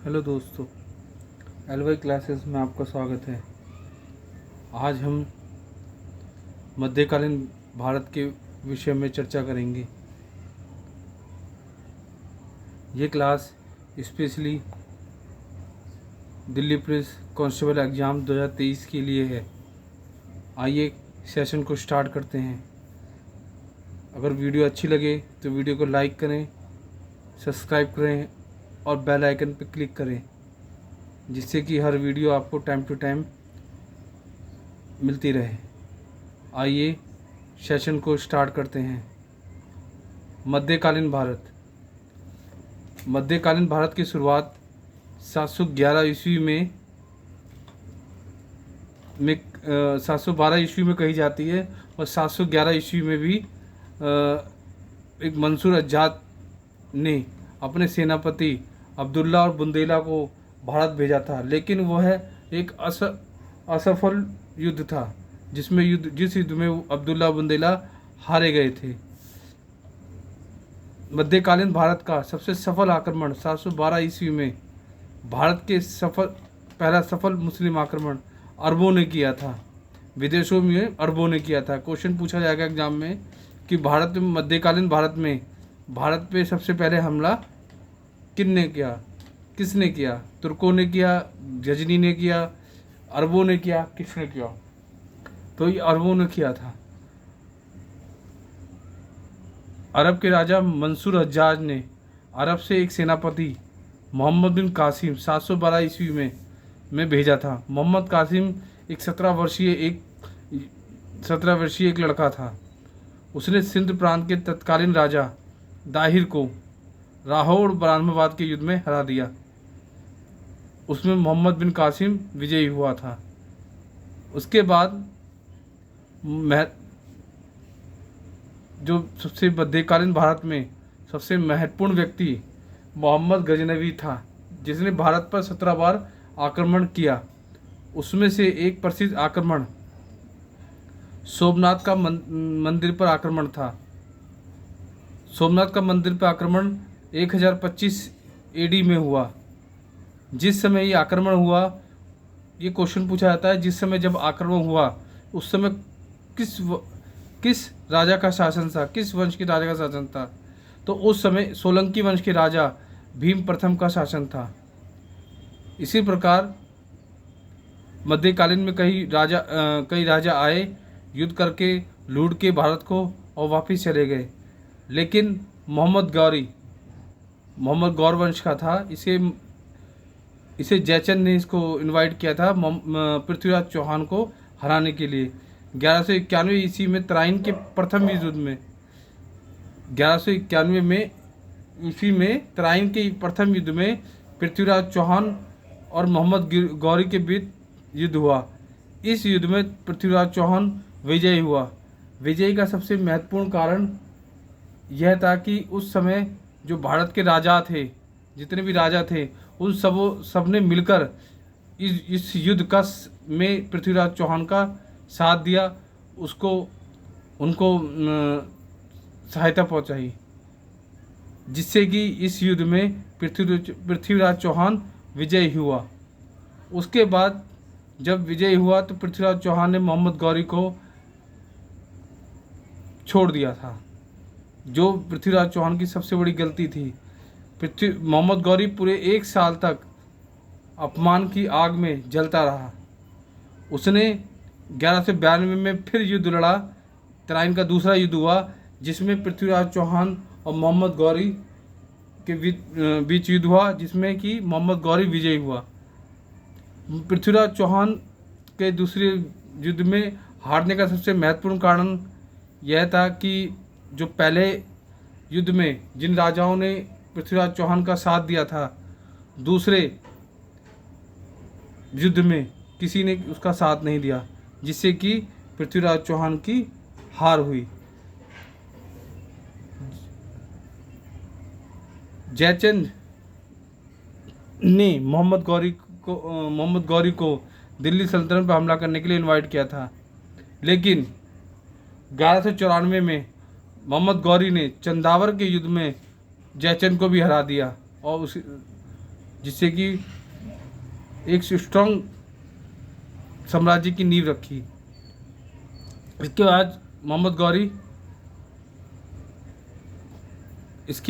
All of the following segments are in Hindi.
हेलो दोस्तों, एलवाई क्लासेस में आपका स्वागत है। आज हम मध्यकालीन भारत के विषय में चर्चा करेंगे। ये class specially Delhi police constable exam 2023 के लिए है। आइए सेशन को स्टार्ट करते हैं। अगर वीडियो अच्छी लगे तो वीडियो को लाइक करें, सब्सक्राइब करें और बेल आइकन पर क्लिक करें, जिससे कि हर वीडियो आपको टाइम टू टाइम मिलती रहे। आइए सेशन को स्टार्ट करते हैं। मध्यकालीन भारत की शुरुआत 711 ईस्वी में 712 ईस्वी में कही जाती है और 711 ईस्वी में भी एक मंसूर अज्जाद ने अपने सेनापति अब्दुल्ला और बुंदेला को भारत भेजा था, लेकिन वह एक असफल युद्ध था जिस युद्ध में अब्दुल्ला बुंदेला हारे गए थे। मध्यकालीन भारत का सबसे सफल आक्रमण 712 ईस्वी में भारत के पहला सफल मुस्लिम आक्रमण अरबों ने किया था। विदेशों में अरबों ने किया था। क्वेश्चन पूछा जाएगा एग्जाम में कि मध्यकालीन भारत पे सबसे पहले हमला किसने किया? तुर्कों ने किया, गजनी ने किया, अरबों ने किया, किसने किया? तो ये अरबों ने किया था। अरब के राजा मंसूर हज्जाज ने अरब से एक सेनापति मोहम्मद बिन कासिम 712 ईस्वी में भेजा था। मोहम्मद कासिम एक 17 वर्षीय एक लड़का था। उसने सिंध प्रांत के तत्कालीन राजा दाहिर को लाहौर ब्रह्मवाद के युद्ध में हरा दिया। उसमें मोहम्मद बिन कासिम विजयी हुआ था। उसके बाद जो सबसे मध्यकालीन भारत में सबसे महत्वपूर्ण व्यक्ति मोहम्मद गजनवी था, जिसने भारत पर 17 बार आक्रमण किया। उसमें से एक प्रसिद्ध आक्रमण सोमनाथ का मंदिर पर आक्रमण था। सोमनाथ का मंदिर पर आक्रमण 1025 एडी में हुआ। जिस समय ये आक्रमण हुआ, ये क्वेश्चन पूछा जाता है, जिस समय जब आक्रमण हुआ उस समय किस राजा का शासन था, किस वंश के राजा का शासन था? तो उस समय सोलंकी वंश के राजा भीम प्रथम का शासन था। इसी प्रकार मध्यकालीन में कई राजा आए, युद्ध करके लूट के भारत को और वापिस चले गए। लेकिन मोहम्मद गौर वंश का था। इसे जयचंद ने इसको इनवाइट किया था पृथ्वीराज चौहान को हराने के लिए। 1191 ईस्वी में तराइन के प्रथम युद्ध में 1191 ईस्वी में तराइन के प्रथम युद्ध में पृथ्वीराज चौहान और मोहम्मद गौरी के बीच युद्ध हुआ। इस युद्ध में पृथ्वीराज चौहान विजयी हुआ। विजयी का सबसे महत्वपूर्ण कारण यह था कि उस समय जो भारत के राजा थे, जितने भी राजा थे, उन सबने मिलकर इस युद्ध में पृथ्वीराज चौहान का साथ दिया, उनको सहायता पहुंचाई, जिससे कि इस युद्ध में पृथ्वीराज चौहान विजयी हुआ। उसके बाद जब विजयी हुआ तो पृथ्वीराज चौहान ने मोहम्मद गौरी को छोड़ दिया था, जो पृथ्वीराज चौहान की सबसे बड़ी गलती थी। मोहम्मद गौरी पूरे 1 साल तक अपमान की आग में जलता रहा। उसने 1192 में फिर युद्ध लड़ा। तराइन का दूसरा युद्ध हुआ, जिसमें पृथ्वीराज चौहान और मोहम्मद गौरी के बीच युद्ध हुआ, जिसमें कि मोहम्मद गौरी विजयी हुआ। पृथ्वीराज चौहान के दूसरे युद्ध में हारने का सबसे महत्वपूर्ण कारण यह था कि जो पहले युद्ध में जिन राजाओं ने पृथ्वीराज चौहान का साथ दिया था, दूसरे युद्ध में किसी ने उसका साथ नहीं दिया, जिससे कि पृथ्वीराज चौहान की हार हुई। जयचंद ने मोहम्मद गौरी को दिल्ली सल्तनत पर हमला करने के लिए इनवाइट किया था, लेकिन 1194 में मोहम्मद गौरी ने चंदावर के युद्ध में जयचंद को भी हरा दिया और जिससे कि एक स्ट्रॉन्ग साम्राज्य की नींव रखी। इसके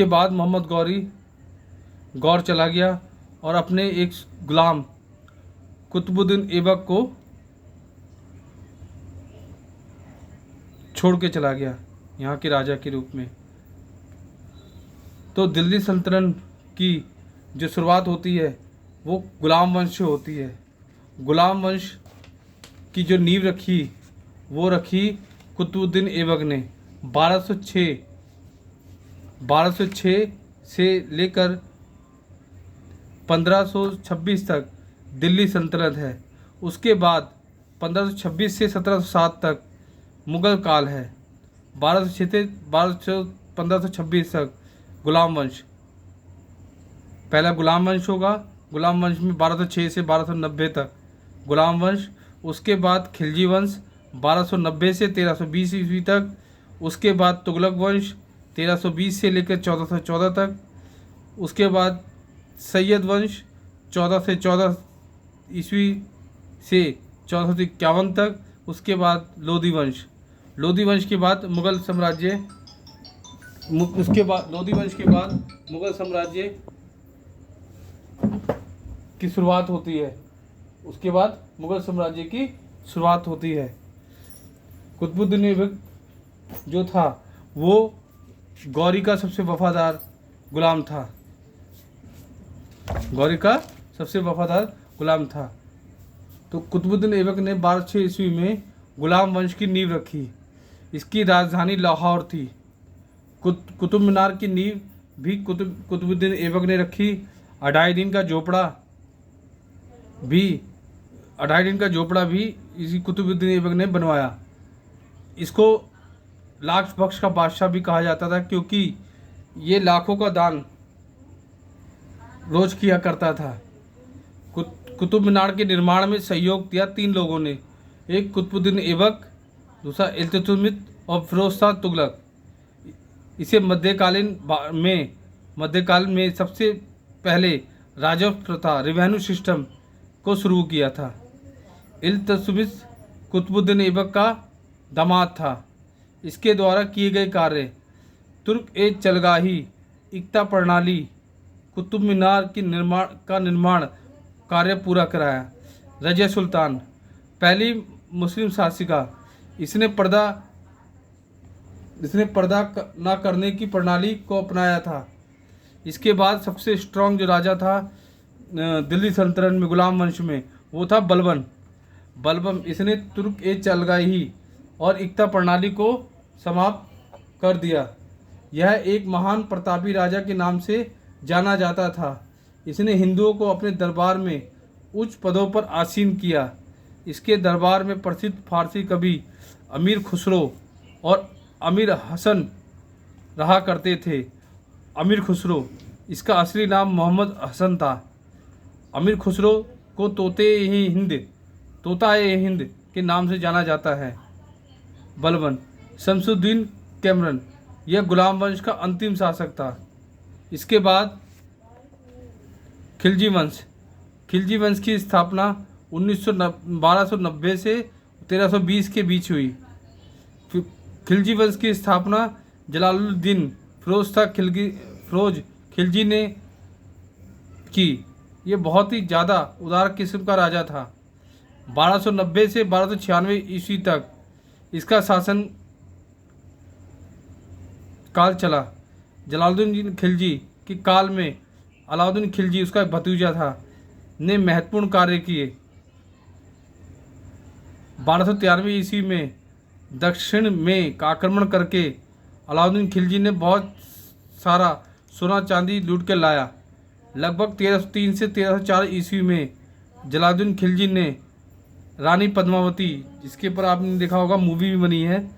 बाद मोहम्मद गौर चला गया और अपने एक गुलाम कुतुबुद्दीन ऐबक को छोड़ के चला गया यहाँ के राजा के रूप में। तो दिल्ली सल्तनत की जो शुरुआत होती है वो गुलाम वंश से होती है। गुलाम वंश की जो नींव रखी वो रखी कुतुबुद्दीन ऐबक ने 1206 से लेकर 1526 तक दिल्ली सल्तनत है। उसके बाद 1526 से 1707 तक मुग़ल काल है। 1206 से 1526 तक गुलाम वंश, पहला गुलाम वंश होगा। गुलाम वंश में 1206 से 1290 तक गुलाम वंश। उसके बाद खिलजी वंश 1290 से 1320 ईस्वी तक। उसके बाद तुगलक वंश 1320 से लेकर 1414 तक। उसके बाद सैयद वंश 1414 ईस्वी से 1451 तक। उसके बाद लोधी वंश के बाद मुग़ल साम्राज्य की शुरुआत होती है। उसके बाद मुग़ल साम्राज्य की शुरुआत होती है। कुतुबुद्दीन ऐबक जो था वो गौरी का सबसे वफादार गुलाम था। तो कुतुबुद्दीन ऐबक ने 1206 ईस्वी में गुलाम वंश की नींव रखी। इसकी राजधानी लाहौर थी। कुतुब मीनार की नींव भी कुतुबुद्दीन ऐबक ने रखी। अढ़ाई दिन का झोपड़ा भी इसी कुतुबुद्दीन ऐबक ने बनवाया। इसको लाख बख्श का बादशाह भी कहा जाता था, क्योंकि ये लाखों का दान रोज किया करता था। कुतुब मीनार के निर्माण में सहयोग दिया 3 लोगों ने, एक कुतुबुद्दीन ऐबक, दूसरा इल्तुतमिश और फिरोज शाह तुगलक। इसे मध्यकाल में सबसे पहले राजस्व प्रथा रेवेन्यू सिस्टम को शुरू किया था। इल्तुतमिश कुतुबुद्दीन ऐबक का दामाद था। इसके द्वारा किए गए कार्य तुर्क-ए-चलगाही, इक्ता प्रणाली, कुतुब मीनार की निर्माण कार्य पूरा कराया। रज़िया सुल्तान पहली मुस्लिम शासिका, इसने पर्दा न करने की प्रणाली को अपनाया था। इसके बाद सबसे स्ट्रॉन्ग जो राजा था दिल्ली सल्तनत में गुलाम वंश में, वो था बलबन। इसने तुर्क-ए-चलगाही और इक्ता प्रणाली को समाप्त कर दिया। यह एक महान प्रतापी राजा के नाम से जाना जाता था। इसने हिंदुओं को अपने दरबार में उच्च पदों पर आसीन किया। इसके दरबार में प्रसिद्ध फारसी कवि अमीर खुसरो और अमीर हसन रहा करते थे। अमीर खुसरो, इसका असली नाम मोहम्मद हसन था। अमीर खुसरो को तोता-ए-हिंद के नाम से जाना जाता है। बलबन शमसुद्दीन कैमरन, यह गुलाम वंश का अंतिम शासक था। इसके बाद खिलजी वंश की स्थापना 1290 से 1320 के बीच हुई। खिलजी वंश की स्थापना जलालुद्दीन फिरोज खिलजी ने की। ये बहुत ही ज़्यादा उदार किस्म का राजा था। 1290 से 1296 ईस्वी तक इसका शासन काल चला। जलालुद्दीन खिलजी के काल में अलाउद्दीन खिलजी, उसका भतीजा था, ने महत्वपूर्ण कार्य किए। 1293 ईस्वी में दक्षिण में आक्रमण करके अलाउद्दीन खिलजी ने बहुत सारा सोना चांदी लूट के लाया। लगभग 1303 से 1304 ईस्वी में जलालुद्दीन खिलजी ने रानी पद्मावती, जिसके ऊपर आपने देखा होगा मूवी भी बनी है,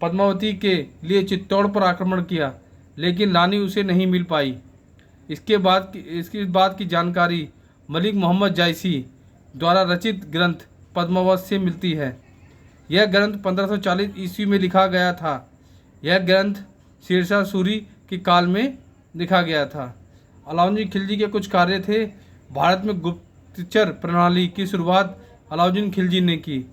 पद्मावती के लिए चित्तौड़ पर आक्रमण किया, लेकिन रानी उसे नहीं मिल पाई। इसके बाद की जानकारी मलिक मोहम्मद जायसी द्वारा रचित ग्रंथ पद्मावत से मिलती है। यह ग्रंथ 1540 ईस्वी में लिखा गया था। यह ग्रंथ शेरशाह सूरी के काल में लिखा गया था। अलाउद्दीन खिलजी के कुछ कार्य थे। भारत में गुप्तचर प्रणाली की शुरुआत अलाउद्दीन खिलजी ने की।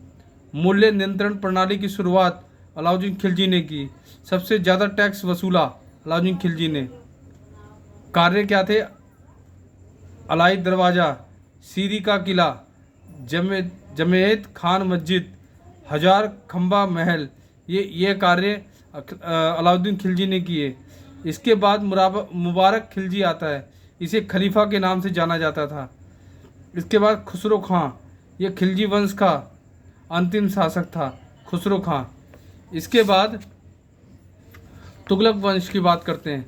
मूल्य नियंत्रण प्रणाली की शुरुआत अलाउद्दीन खिलजी ने की। सबसे ज़्यादा टैक्स वसूला अलाउद्दीन खिलजी ने। कार्य क्या थे? अलाई दरवाज़ा, सीरी का किला, जमेयत खान मस्जिद, हजार खंबा महल, ये कार्य अलाउद्दीन खिलजी ने किए। इसके बाद मुबारक खिलजी आता है। इसे खलीफा के नाम से जाना जाता था। इसके बाद खुसरो खां, ये खिलजी वंश का अंतिम शासक था, खुसरो खां। इसके बाद तुगलक वंश की बात करते हैं।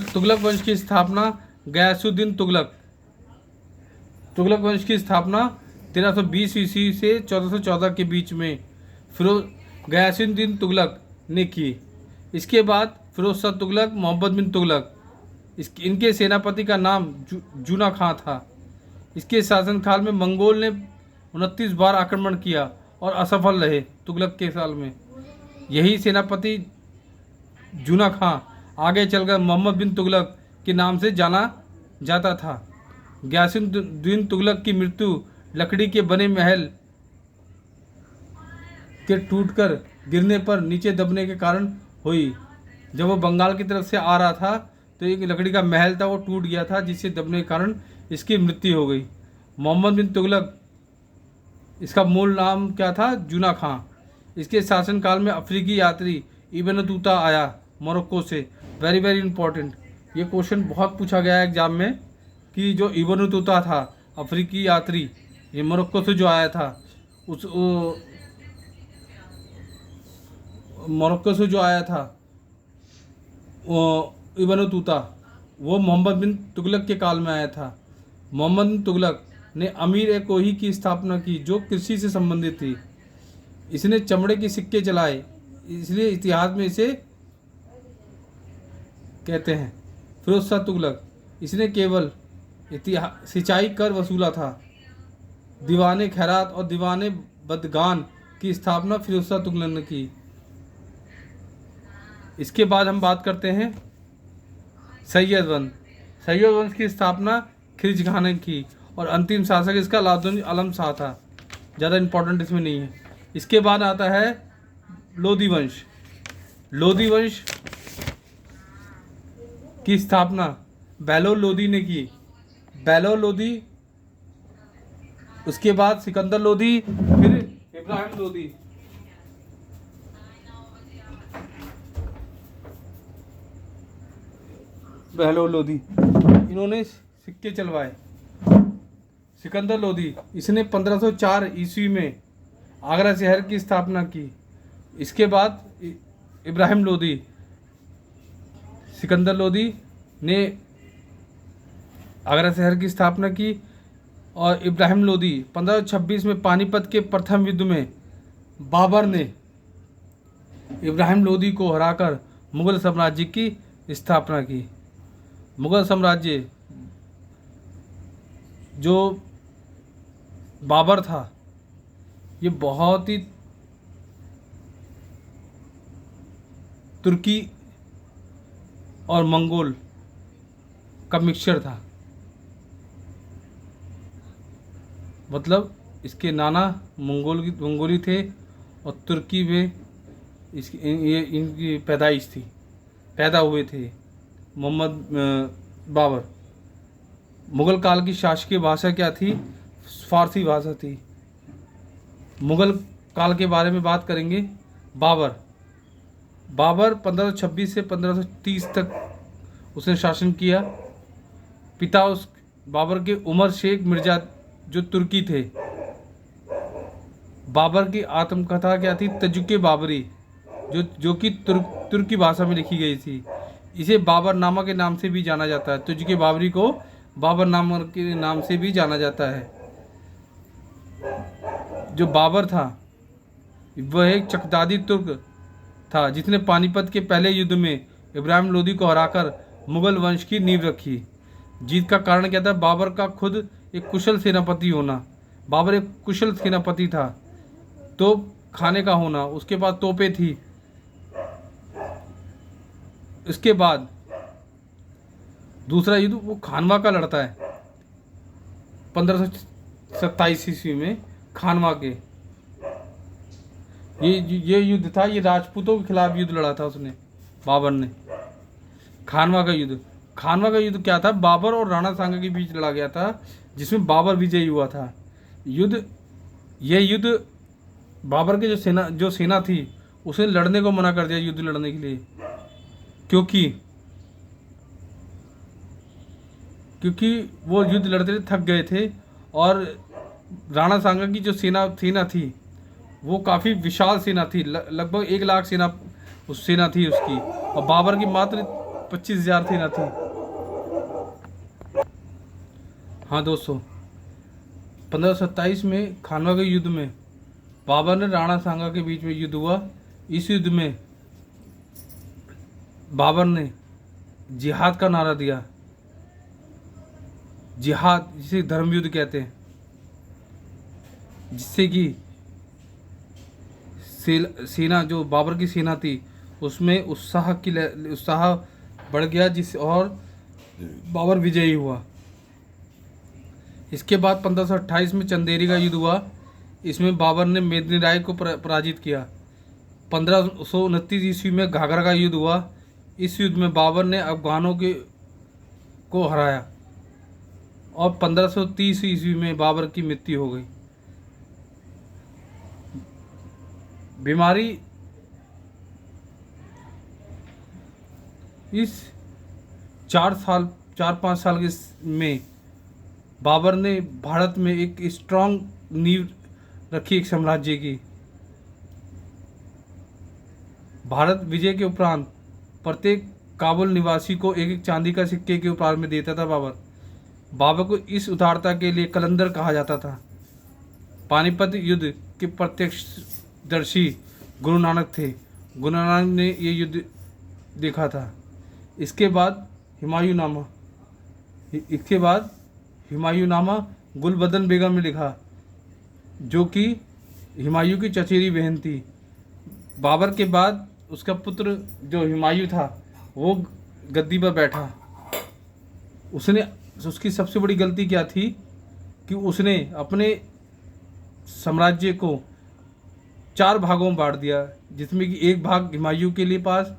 तुगलक वंश की स्थापना गयासुद्दीन तुगलक। तुगलक वंश की स्थापना 1320 ईस्वी से 1414 के बीच में गयासुद्दीन तुगलक ने की। इसके बाद फिरोज शाह तुगलक, मोहम्मद बिन तुगलक, इनके सेनापति का नाम जूना खां था। इसके शासनकाल में मंगोल ने 29 बार आक्रमण किया और असफल रहे। तुगलक के साल में यही सेनापति जूना खां आगे चलकर मोहम्मद बिन तुगलक के नाम से जाना जाता था। गयासुद्दीन तुगलक की मृत्यु लकड़ी के बने महल के टूटकर गिरने पर नीचे दबने के कारण हुई। जब वो बंगाल की तरफ से आ रहा था तो एक लकड़ी का महल था, वो टूट गया था, जिससे दबने के कारण इसकी मृत्यु हो गई। मोहम्मद बिन तुगलक, इसका मूल नाम क्या था? जूना खां। इसके शासनकाल में अफ्रीकी यात्री इब्न बतूता आया मोरक्को से। वेरी वेरी इंपॉर्टेंट, ये क्वेश्चन बहुत पूछा गया है एग्जाम में कि जो इब्न बतूता था अफ्रीकी यात्री, ये मोरक्को से जो आया था, उस मोरक्को से जो आया था इब्न बतूता, वो मोहम्मद बिन तुगलक के काल में आया था। मोहम्मद बिन तुगलक ने अमीर-ए-कोही की स्थापना की जो कृषि से संबंधित थी। इसने चमड़े के सिक्के चलाए, इसलिए इतिहास में इसे कहते हैं। फिरोज शाह तुगलक, इसने केवल सिंचाई कर वसूला था। दीवाने खैरात और दीवाने बदगान की स्थापना फिरोज शाह तुगलक ने की। इसके बाद हम बात करते हैं सैयद वंश। सैयद वंश की स्थापना खिलजी खान ने की और अंतिम शासक इसका अलाउद्दीन आलम शाह था। ज़्यादा इंपॉर्टेंट इसमें नहीं है। इसके बाद आता है लोधी वंश। लोधी वंश की स्थापना बेलोर लोधी ने की। बेलोर लोधी, उसके बाद सिकंदर लोधी, फिर इब्राहिम लोधी। बेलोर लोधी, इन्होंने सिक्के चलवाए। सिकंदर लोधी, इसने 1504 ईस्वी में आगरा शहर की स्थापना की। इसके बाद इब्राहिम लोधी, सिकंदर लोधी ने आगरा शहर की स्थापना की और इब्राहिम लोधी 1526 में पानीपत के प्रथम युद्ध में बाबर ने इब्राहिम लोधी को हराकर मुगल साम्राज्य की स्थापना की। मुगल साम्राज्य जो बाबर था, ये बहुत ही तुर्की और मंगोल का मिक्सचर था। मतलब इसके नाना मंगोली थे और तुर्की में इनकी पैदाइश थी, पैदा हुए थे मोहम्मद बाबर। मुगल काल की शासकीय भाषा क्या थी? फारसी भाषा थी। मुगल काल के बारे में बात करेंगे। बाबर 1526 से 1530 तक उसने शासन किया। पिता बाबर के उमर शेख मिर्जा जो तुर्की थे। बाबर की आत्मकथा क्या थी? तजुके बाबरी, जो कि तुर्की भाषा में लिखी गई थी। इसे बाबरनामा के नाम से भी जाना जाता है। तजुके बाबरी को बाबरनामा के नाम से भी जाना जाता है। जो बाबर था वह एक चकदादी तुर्क था जिसने पानीपत के पहले युद्ध में इब्राहिम लोधी को हराकर मुगल वंश की नींव रखी। जीत का कारण क्या था? बाबर का खुद एक कुशल सेनापति होना। बाबर एक कुशल सेनापति था। तोप खाने का होना, उसके बाद तोपें थी। उसके बाद दूसरा युद्ध वो खानवा का लड़ता है 1527 ईस्वी में। खानवा के ये युद्ध था, ये राजपूतों के खिलाफ युद्ध लड़ा था उसने, बाबर ने। खानवा का युद्ध, खानवा का युद्ध क्या था? बाबर और राणा सांगा के बीच लड़ा गया था, जिसमें बाबर विजयी हुआ था। यह युद्ध बाबर के जो सेना थी उसने लड़ने को मना कर दिया युद्ध लड़ने के लिए, क्योंकि वो युद्ध लड़ते थक गए थे, और राणा सांगा की जो सेना थी वो काफ़ी विशाल सेना थी, लगभग 1 लाख सेना थी उसकी, और बाबर की मात्र 25,000 सेना थी। हाँ दोस्तों, 1527 में खानवा के युद्ध में बाबर ने राणा सांगा के बीच में युद्ध हुआ। इस युद्ध में बाबर ने जिहाद का नारा दिया, जिहाद जिसे धर्म युद्ध कहते हैं, जिससे कि सेना जो बाबर की सेना थी उसमें उत्साह बढ़ गया, और बाबर विजयी हुआ। इसके बाद 1528 में चंदेरी का युद्ध हुआ। इसमें बाबर ने मेदिनी राय को पराजित किया। 1529 ईस्वी में घाघरा का युद्ध हुआ। इस युद्ध में बाबर ने अफगानों को हराया, और 1530 ईस्वी में बाबर की मृत्यु हो गई। बीमारी इस 4-5 साल के में बाबर ने भारत में एक स्ट्रांग नींव रखी एक साम्राज्य की। भारत विजय के उपरांत प्रत्येक काबुल निवासी को एक चांदी का सिक्के के उपहार में देता था बाबर को इस उदारता के लिए कलंदर कहा जाता था। पानीपत युद्ध के प्रत्यक्षदर्शी गुरु नानक थे। गुरु नानक ने ये युद्ध देखा था। इसके बाद हिमायूनामा गुलबदन बेगम ने लिखा, जो कि हुमायूं की चचेरी बहन थी। बाबर के बाद उसका पुत्र जो हुमायूं था वो गद्दी पर बैठा। उसकी सबसे बड़ी गलती क्या थी कि उसने अपने साम्राज्य को 4 भागों में बांट दिया, जिसमें कि एक भाग हुमायूं के लिए पास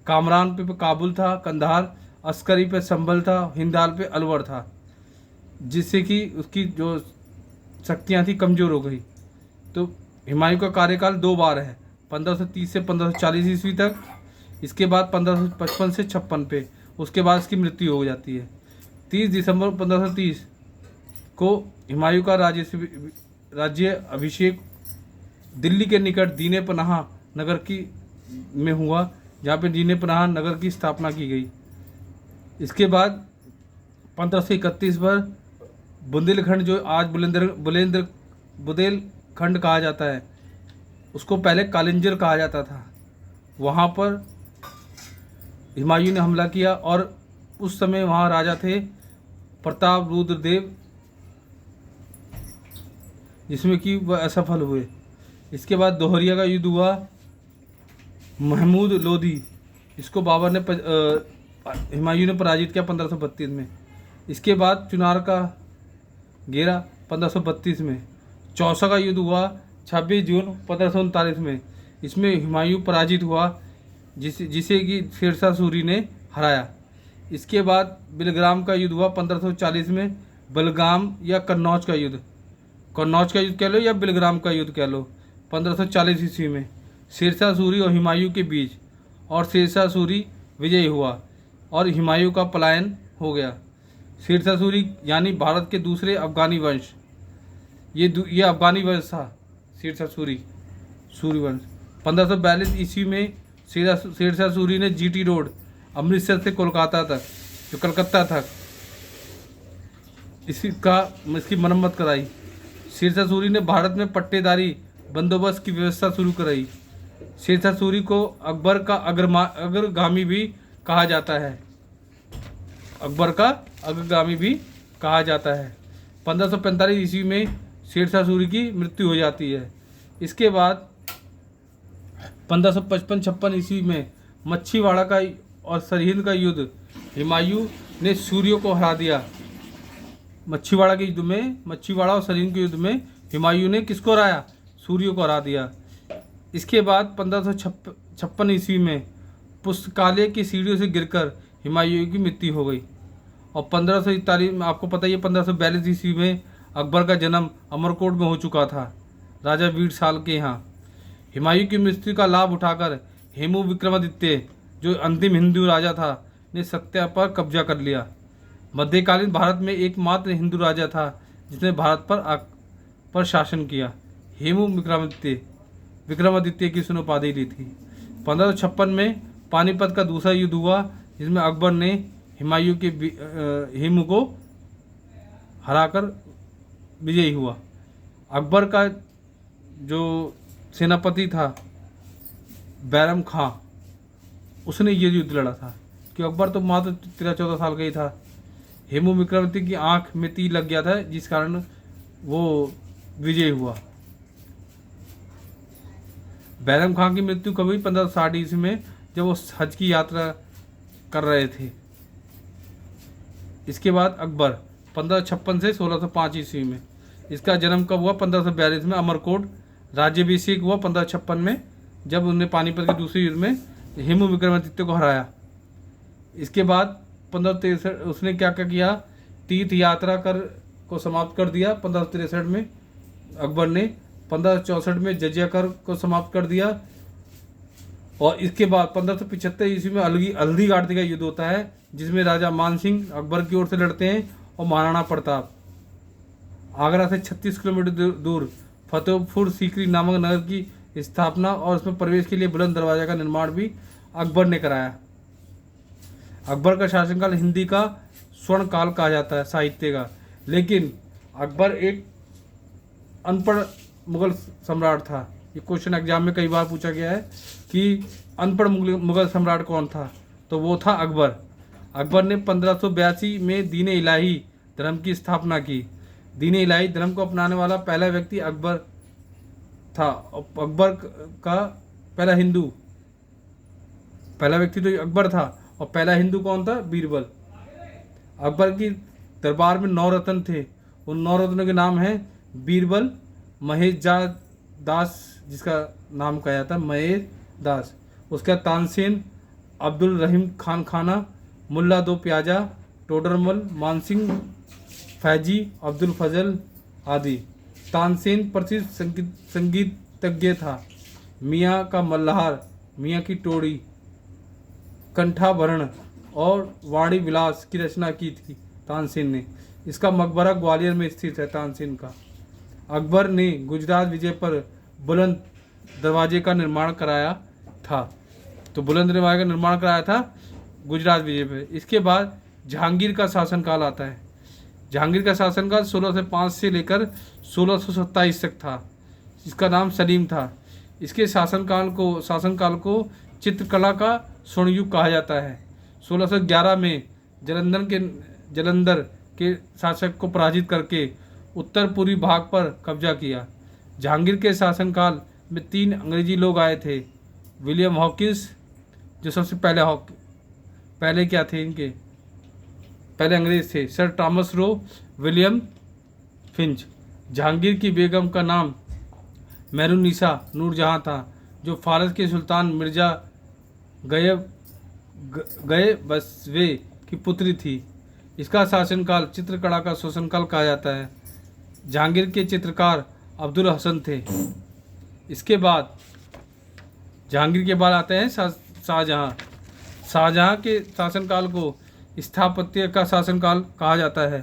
कामरान पे काबुल था, कंधार, अस्करी पे संभल था, हिंदाल पे अलवर था, जिससे कि उसकी जो शक्तियाँ थी कमज़ोर हो गई। तो हुमायूं का कार्यकाल 2 बार है, 1530 से 1540 ईस्वी तक। इसके बाद 1555 से 56 पे, उसके बाद इसकी मृत्यु हो जाती है। 30 दिसंबर 1530 को हुमायूं का राज्य अभिषेक दिल्ली के निकट दीने पनाह नगर में हुआ, जहाँ पे दीने पनाह नगर की स्थापना की गई। इसके बाद 1531 पर बुंदेलखंड, जो आज बुंदेलखंड कहा जाता है, उसको पहले कालिंजर कहा जाता था, वहाँ पर हुमायूं ने हमला किया, और उस समय वहाँ राजा थे प्रताप रुद्र देव, जिसमें कि वह असफल हुए। इसके बाद दोहरिया का युद्ध हुआ। महमूद लोधी, इसको बाबर ने हुमायूं ने पराजित किया 1532 में। इसके बाद चुनार का घेरा 1532 में। चौसा का युद्ध हुआ 26 जून 1539 में। इसमें हुमायूं पराजित हुआ, जिसे कि शेरशाह सूरी ने हराया। इसके बाद बिलग्राम का युद्ध हुआ 1540 में। बलगाम या कन्नौज का युद्ध कह लो या बिलग्राम का युद्ध कह लो, 1540 ईस्वी में शेरशाह सूरी और हुमायूं के बीच, और शेरशाह सूरी विजयी हुआ और हुमायूं का पलायन हो गया। शेरशाह सूरी यानी भारत के दूसरे अफगानी वंश, ये अफगानी वंश था शेरशाह सूरी वंश। 1542 ईस्वी में शेरशाह सूरी ने जीटी रोड अमृतसर से कलकत्ता तक इसकी मरम्मत कराई। शेरशाह सूरी ने भारत में पट्टेदारी बंदोबस्त की व्यवस्था शुरू कराई। शेरशाह सूरी को अकबर का अग्रगामी भी कहा जाता है। 1545 ईस्वी में शेरशाह सूरी की मृत्यु हो जाती है। इसके बाद 1555-56 ईस्वी में मच्छीवाड़ा का और सरहिंद का युद्ध हुमायूं ने सूर्य को हरा दिया। मच्छीवाड़ा के युद्ध में, मच्छीवाड़ा और सलीम के युद्ध में हुमायूं ने किसको हराया? सूर्य को हरा दिया। इसके बाद 1556 ईस्वी में पुस्तकालय की सीढ़ियों से गिरकर हुमायूं की मृत्यु हो गई। और 1541 में, आपको पता ही है, 1542 ईस्वी में अकबर का जन्म अमरकोट में हो चुका था, राजा वीर साल के यहाँ। हुमायूं की मृत्यु का लाभ उठाकर हेमू विक्रमादित्य, जो अंतिम हिंदू राजा था, ने सत्ता पर कब्जा कर लिया। मध्यकालीन भारत में एकमात्र हिंदू राजा था जिसने भारत पर शासन किया। हेमू विक्रमादित्य की उसने उपाधि ली थी। 1556 में पानीपत का दूसरा युद्ध हुआ, जिसमें अकबर ने हुमायूं के हेमू को हराकर विजयी हुआ। अकबर का जो सेनापति था बैरम खां, उसने ये युद्ध लड़ा था, कि अकबर तो मात्र 13-14 साल का ही था। हेमू विक्रमादित्य की आंख में तीर लग गया था, जिस कारण वो विजय हुआ। बैरम खां की मृत्यु कभी 1560 ईस्वी में, जब वो हज की यात्रा कर रहे थे। इसके बाद अकबर 1556 से 1605 ईस्वी में। इसका जन्म कब हुआ? 1542 में अमरकोट। राज्याभिषेक हुआ 1556 में, जब उन्होंने पानीपत के दूसरे युद्ध में हेमू विक्रमादित्य को हराया। इसके बाद 1563 उसने क्या क्या किया? तीर्थ यात्रा को समाप्त कर दिया 1563 में अकबर ने। 1564 में जजिया कर को समाप्त कर दिया। और इसके बाद 1575 ईस्वी में हल्दी घाटी का युद्ध होता है, जिसमें राजा मान सिंह अकबर की ओर से लड़ते हैं और महाराणा प्रताप आगरा से 36 किलोमीटर दूर फतेहपुर सीकरी नामक नगर की स्थापना और उसमें प्रवेश के लिए बुलंद दरवाजा का निर्माण भी अकबर ने कराया। अकबर का शासनकाल हिंदी का स्वर्ण काल कहा जाता है, साहित्य का। लेकिन अकबर एक अनपढ़ मुगल सम्राट था। ये क्वेश्चन एग्जाम में कई बार पूछा गया है कि अनपढ़ मुगल सम्राट कौन था, तो वो था अकबर। अकबर ने 1582 में दीन इलाही धर्म की स्थापना की। दीन इलाही धर्म को अपनाने वाला पहला व्यक्ति अकबर था। अकबर का पहला व्यक्ति तो अकबर था, और पहला हिंदू कौन था? बीरबल। अकबर की दरबार में 9 रत्न थे। उन 9 रत्नों के नाम हैं बीरबल, महेश दास, जिसका नाम कहा जाता है महेश दास, उसका तानसेन, अब्दुल रहीम खान खाना, मुल्ला दो प्याजा, टोडरमल, मानसिंह, फैजी, अब्दुल फजल आदि। तानसेन प्रसिद्ध संगीतज्ञ था। मियाँ का मल्हार, मियाँ की टोड़ी, कंठाभरण और वाणी विलास की रचना की थी तानसेन ने। इसका मकबरा ग्वालियर में स्थित है तानसेन का। अकबर ने गुजरात विजय पर बुलंद दरवाजे का निर्माण कराया था। तो बुलंद दरवाजे का निर्माण कराया था गुजरात विजय पर। इसके बाद जहांगीर का शासनकाल आता है। जहांगीर का शासनकाल 1605 से लेकर 1627 तक था। इसका नाम सलीम था। इसके शासनकाल को चित्रकला का स्वर्णयुग कहा जाता है। 1611 में जलंधर के शासक को पराजित करके उत्तर पूर्वी भाग पर कब्जा किया। जहांगीर के शासनकाल में 3 अंग्रेजी लोग आए थे। विलियम हॉकिंस, जो सबसे पहले क्या थे, इनके पहले अंग्रेज थे, sir Thomas Roe, William Finch. Jahangir की बेगम का नाम मेहरुन्निसा नूरजहां था, जो फारस के सुल्तान मिर्जा गए बसवे की पुत्री थी। इसका शासनकाल चित्रकला का शासनकाल कहा जाता है। जहांगीर के चित्रकार अब्दुल हसन थे। इसके बाद जहांगीर के बाद आते हैं शाहजहां। शाहजहां के शासनकाल को स्थापत्य का शासनकाल कहा जाता है।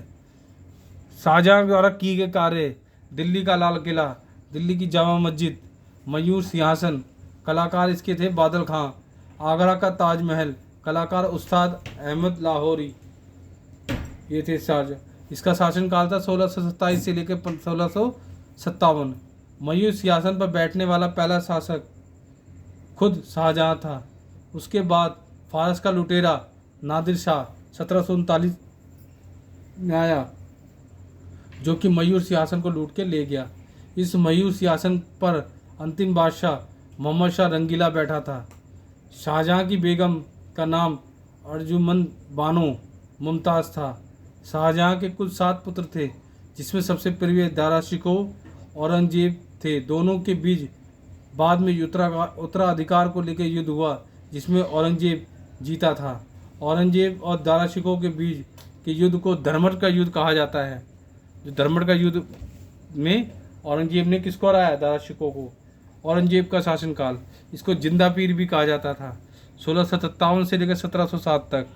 शाहजहां द्वारा किए गए कार्य: दिल्ली का लाल किला, दिल्ली की जामा मस्जिद, मयूर सिंहासन, कलाकार इसके थे बादल खां। आगरा का ताजमहल, कलाकार उस्ताद अहमद लाहौरी, ये थे शाहजहां। इसका शासनकाल था 1627 से लेकर 1657। मयूर सिंहासन पर बैठने वाला पहला शासक खुद शाहजहां था। उसके बाद फारस का लुटेरा नादिर शाह 1739 में आया, जो कि मयूर सिंहासन को लूट के ले गया। इस मयूर सिंहासन पर अंतिम बादशाह मोहम्मद शाह रंगीला बैठा था। शाहजहां की बेगम का नाम अर्जुमंद बानो मुमताज़ था। शाहजहाँ के कुल 7 पुत्र थे, जिसमें सबसे प्रिय दारा शिकोह औरंगजेब थे। दोनों के बीच बाद में उत्तराधिकार को लेकर युद्ध हुआ, जिसमें औरंगजेब जीता था। औरंगजेब और दारा शिकोह के बीच के युद्ध को धर्मट का युद्ध कहा जाता है। जो धर्मट का युद्ध में औरंगजेब ने किसको हराया? दारा शिकोह को। औरंगजेब का शासनकाल, इसको जिंदा पीर भी कहा जाता था, 1657 से लेकर 1707 तक।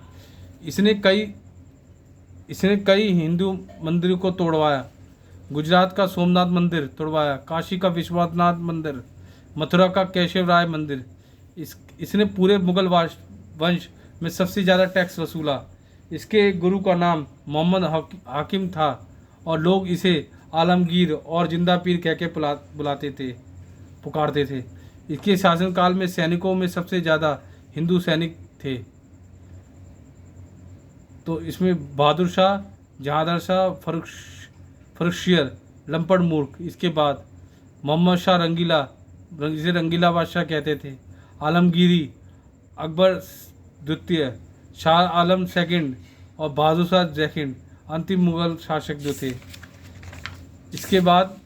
इसने कई हिंदू मंदिरों को तोड़वाया। गुजरात का सोमनाथ मंदिर तोड़वाया, काशी का विश्वनाथ मंदिर, मथुरा का केशव राय मंदिर। इसने पूरे मुगल वंश में सबसे ज़्यादा टैक्स वसूला। इसके गुरु का नाम मोहम्मद हाकिम था और लोग इसे आलमगीर और जिंदा पीर कह के पुकारते थे। इसके शासनकाल में सैनिकों में सबसे ज़्यादा हिंदू सैनिक थे। तो इसमें बहादुर शाह, जहांगीर शाह, फर्रुखशियर, लंपट मूर्ख। इसके बाद मोहम्मद शाह रंगीला, जिसे रंगीला बादशाह कहते थे, आलमगीरी, अकबर द्वितीय, शाह आलम सेकंड और बहादुर शाह सेकंड अंतिम मुगल शासक जो थे। इसके बाद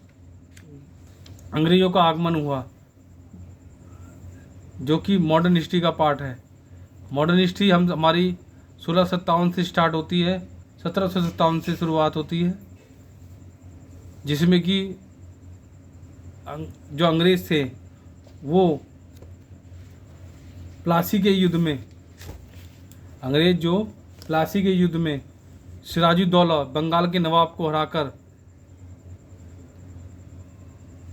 अंग्रेज़ों का आगमन हुआ, जो कि मॉडर्न हिस्ट्री का पार्ट है। मॉडर्न हिस्ट्री हमारी 1657 से स्टार्ट होती है, 1757 से शुरुआत होती है, जिसमें कि जो अंग्रेज़ थे वो प्लासी के युद्ध में सिराजुद्दौला बंगाल के नवाब को हराकर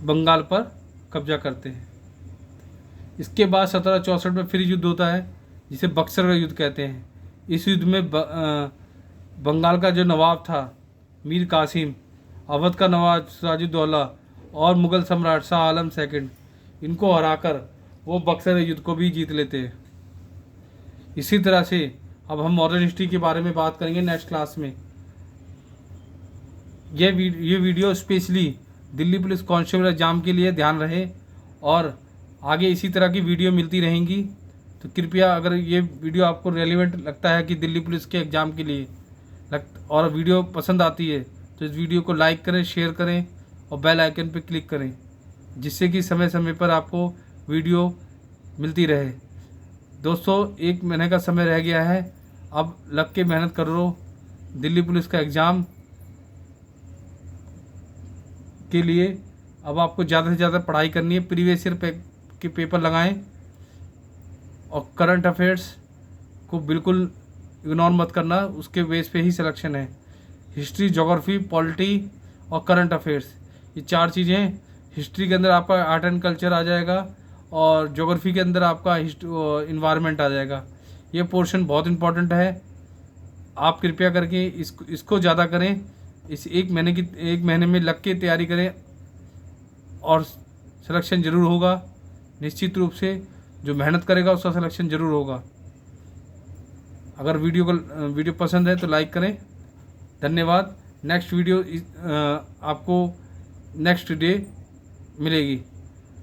बंगाल पर कब्जा करते हैं। इसके बाद 1764 में फिर युद्ध होता है, जिसे बक्सर का युद्ध कहते हैं। इस युद्ध में बंगाल का जो नवाब था मीर कासिम, अवध का नवाब सिराजुद्दौला और मुगल सम्राट शाह आलम सेकंड, इनको हराकर वो बक्सर युद्ध को भी जीत लेते हैं। इसी तरह से अब हम मॉडर्न हिस्ट्री के बारे में बात करेंगे नेक्स्ट क्लास में। ये video specially Delhi police constable exam के लिए ध्यान रहे, और आगे इसी तरह की वीडियो मिलती रहेंगी। तो कृपया अगर ये वीडियो आपको रेलिवेंट लगता है कि दिल्ली पुलिस के एग्ज़ाम के लिए और वीडियो पसंद आती है, तो इस वीडियो को लाइक करें, शेयर करें और बेल आइकन पर क्लिक करें, जिससे कि समय समय पर आपको वीडियो मिलती रहे। दोस्तों, 1 महीने का समय रह गया है, अब लग के मेहनत करो। दिल्ली पुलिस का एग्ज़ाम के लिए अब आपको ज़्यादा से ज़्यादा पढ़ाई करनी है। प्रीवियस ईयर के पेपर लगाएं और करंट अफेयर्स को बिल्कुल इग्नोर मत करना, उसके बेस पे ही सिलेक्शन है। हिस्ट्री, ज्योग्राफी, पॉलिटी और करंट अफेयर्स, ये 4 चीज़ें। हिस्ट्री के अंदर आपका आर्ट एंड कल्चर आ जाएगा और ज्योग्राफी के अंदर आपका इन्वायरमेंट आ जाएगा। ये पोर्शन बहुत इंपॉर्टेंट है, आप कृपया करके इसको ज़्यादा करें। इस 1 महीने में लग के तैयारी करें और सिलेक्शन ज़रूर होगा। निश्चित रूप से जो मेहनत करेगा उसका सिलेक्शन ज़रूर होगा। अगर वीडियो पसंद है तो लाइक करें। धन्यवाद। नेक्स्ट वीडियो आपको नेक्स्ट डे मिलेगी,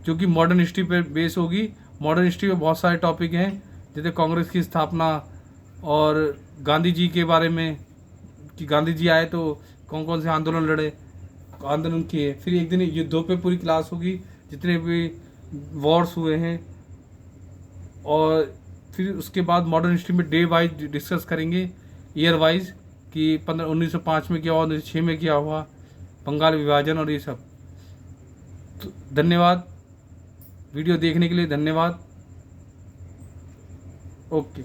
जो कि मॉडर्न हिस्ट्री पर बेस होगी। मॉडर्न हिस्ट्री में बहुत सारे टॉपिक हैं, जैसे कांग्रेस की स्थापना और गांधी जी के बारे में, कि गांधी जी आए तो कौन कौन से आंदोलन किए। फिर एक दिन युद्धों पे पूरी क्लास होगी, जितने भी वॉर्स हुए हैं, और फिर उसके बाद मॉडर्न हिस्ट्री में डे वाइज डिस्कस करेंगे, ईयर वाइज, कि 1905 में क्या हुआ, 1906 में क्या हुआ, बंगाल विभाजन और ये सब। तो धन्यवाद, वीडियो देखने के लिए धन्यवाद। ओके।